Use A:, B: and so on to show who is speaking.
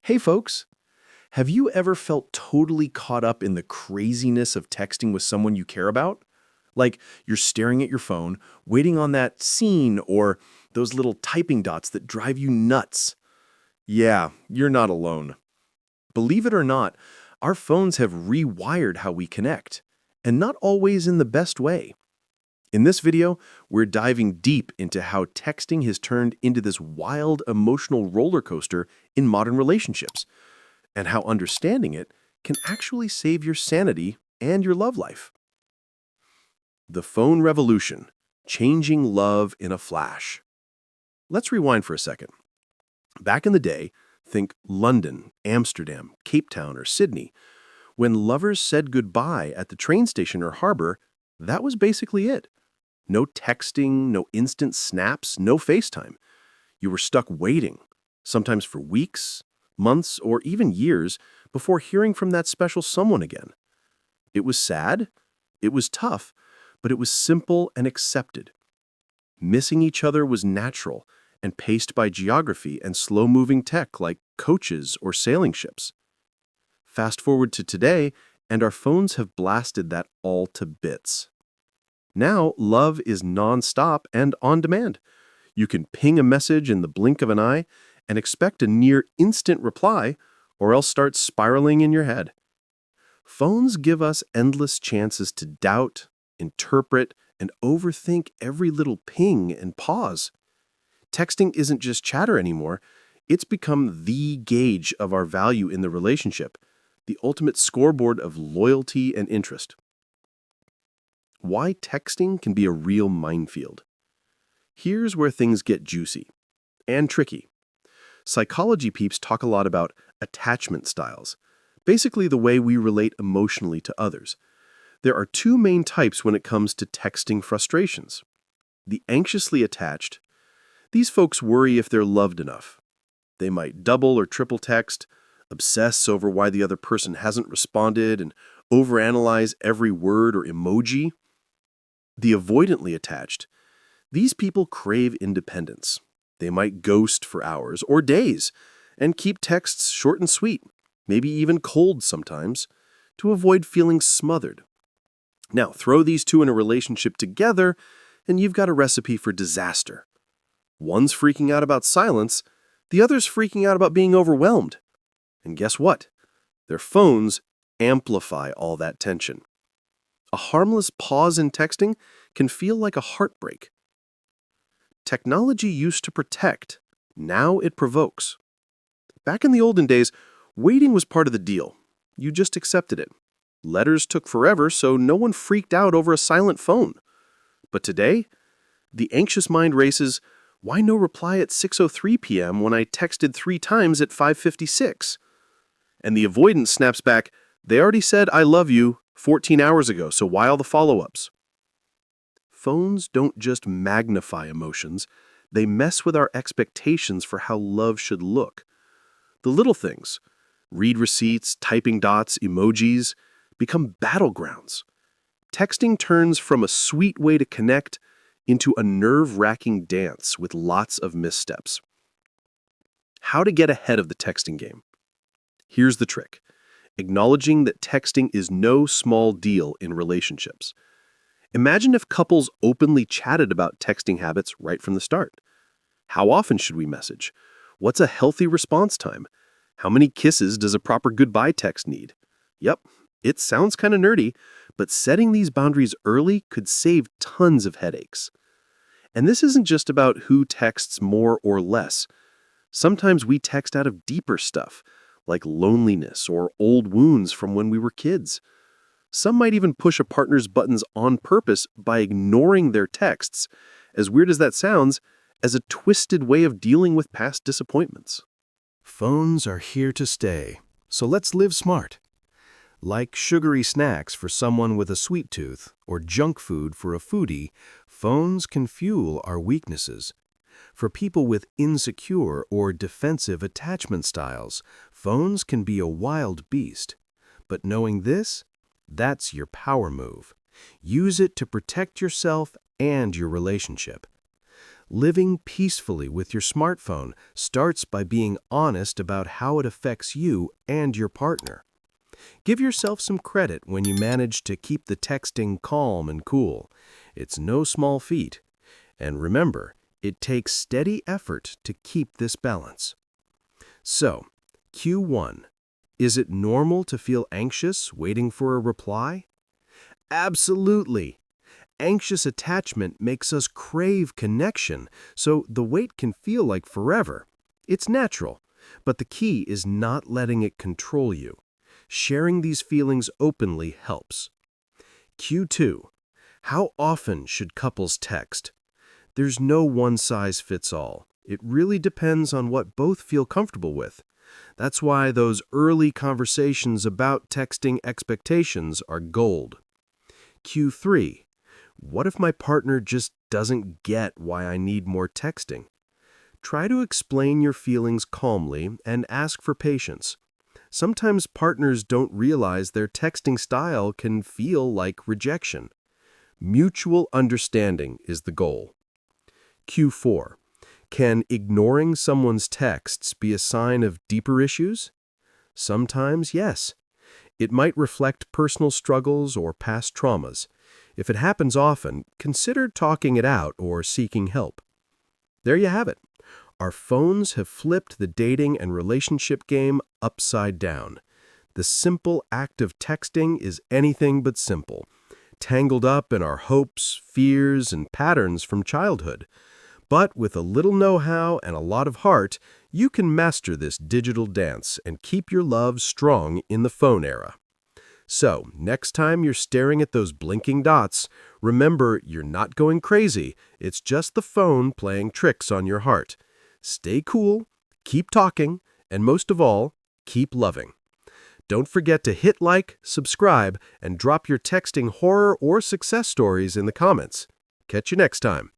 A: Hey folks, have you ever felt totally caught up in the craziness of texting with someone you care about? Like you're staring at your phone, waiting on that scene or those little typing dots that drive you nuts. Yeah, you're not alone. Believe it or not, our phones have rewired how we connect, and not always in the best way. In this video, we're diving deep into how texting has turned into this wild emotional roller coaster in modern relationships, and how understanding it can actually save your sanity and your love life. The phone revolution, changing love in a flash. Let's rewind for a second. Back in the day, think London, Amsterdam, Cape Town, or Sydney. When lovers said goodbye at the train station or harbor, that was basically it. No texting, no instant snaps, no FaceTime. You were stuck waiting, sometimes for weeks, months, or even years before hearing from that special someone again. It was sad, it was tough, but it was simple and accepted. Missing each other was natural and paced by geography and slow-moving tech like coaches or sailing ships. Fast forward to today, and our phones have blasted that all to bits. Now, love is nonstop and on demand. You can ping a message in the blink of an eye and expect a near instant reply, or else start spiraling in your head. Phones give us endless chances to doubt, interpret, and overthink every little ping and pause. Texting isn't just chatter anymore, it's become the gauge of our value in the relationship, the ultimate scoreboard of loyalty and interest. Why texting can be a real minefield. Here's where things get juicy and tricky. Psychology peeps talk a lot about attachment styles, basically the way we relate emotionally to others. There are two main types when it comes to texting frustrations. The anxiously attached. These folks worry if they're loved enough. They might double or triple text, obsess over why the other person hasn't responded, and overanalyze every word or emoji. The avoidantly attached. These people crave independence. They might ghost for hours or days and keep texts short and sweet, maybe even cold sometimes, to avoid feeling smothered. Now, throw these two in a relationship together, and you've got a recipe for disaster. One's freaking out about silence, the other's freaking out about being overwhelmed. And guess what? Their phones amplify all that tension. A harmless pause in texting can feel like a heartbreak. Technology used to protect, now it provokes. Back in the olden days, waiting was part of the deal. You just accepted it. Letters took forever, so no one freaked out over a silent phone. But today, the anxious mind races, why no reply at 6:03 p.m. when I texted 3 times at 5:56? And the avoidance snaps back, they already said I love you 14 hours ago, so why all the follow-ups? Phones don't just magnify emotions, they mess with our expectations for how love should look. The little things, read receipts, typing dots, emojis, become battlegrounds. Texting turns from a sweet way to connect into a nerve-wracking dance with lots of missteps. How to get ahead of the texting game? Here's the trick. Acknowledging that texting is no small deal in relationships. Imagine if couples openly chatted about texting habits right from the start. How often should we message? What's a healthy response time? How many kisses does a proper goodbye text need? Yep, it sounds kind of nerdy, but setting these boundaries early could save tons of headaches. And this isn't just about who texts more or less. Sometimes we text out of deeper stuff, like loneliness or old wounds from when we were kids. Some might even push a partner's buttons on purpose by ignoring their texts, as weird as that sounds, as a twisted way of dealing with past disappointments. Phones are here to stay, so let's live smart. Like sugary snacks for someone with a sweet tooth or junk food for a foodie, phones can fuel our weaknesses. For people with insecure or defensive attachment styles, phones can be a wild beast. But knowing this, that's your power move. Use it to protect yourself and your relationship.
B: Living peacefully with your smartphone starts by being honest about how it affects you and your partner. Give yourself some credit when you manage to keep the texting calm and cool. It's no small feat. And remember, it takes steady effort to keep this balance. So, Q1. Is it normal to feel anxious waiting for a reply? Absolutely. Anxious attachment makes us crave connection, so the wait can feel like forever. It's natural, but the key is not letting it control you. Sharing these feelings openly helps. Q2. How often should couples text? There's no one-size-fits-all. It really depends on what both feel comfortable with. That's why those early conversations about texting expectations are gold. Q3. What if my partner just doesn't get why I need more texting? Try to explain your feelings calmly and ask for patience. Sometimes partners don't realize their texting style can feel like rejection. Mutual understanding is the goal. Q4. Can ignoring someone's texts be a sign of deeper issues? Sometimes, yes. It might reflect personal struggles or past traumas. If it happens often, consider talking it out or seeking help. There you have it. Our phones have flipped the dating and relationship game upside down. The simple act of texting is anything but simple, tangled up in our hopes, fears, and patterns from childhood. But with a little know-how and a lot of heart, you can master this digital dance and keep your love strong in the phone era. So, next time you're staring at those blinking dots, remember you're not going crazy. It's just the phone playing tricks on your heart. Stay cool, keep talking, and most of all, keep loving. Don't forget to hit like, subscribe, and drop your texting horror or success stories in the comments. Catch you next time.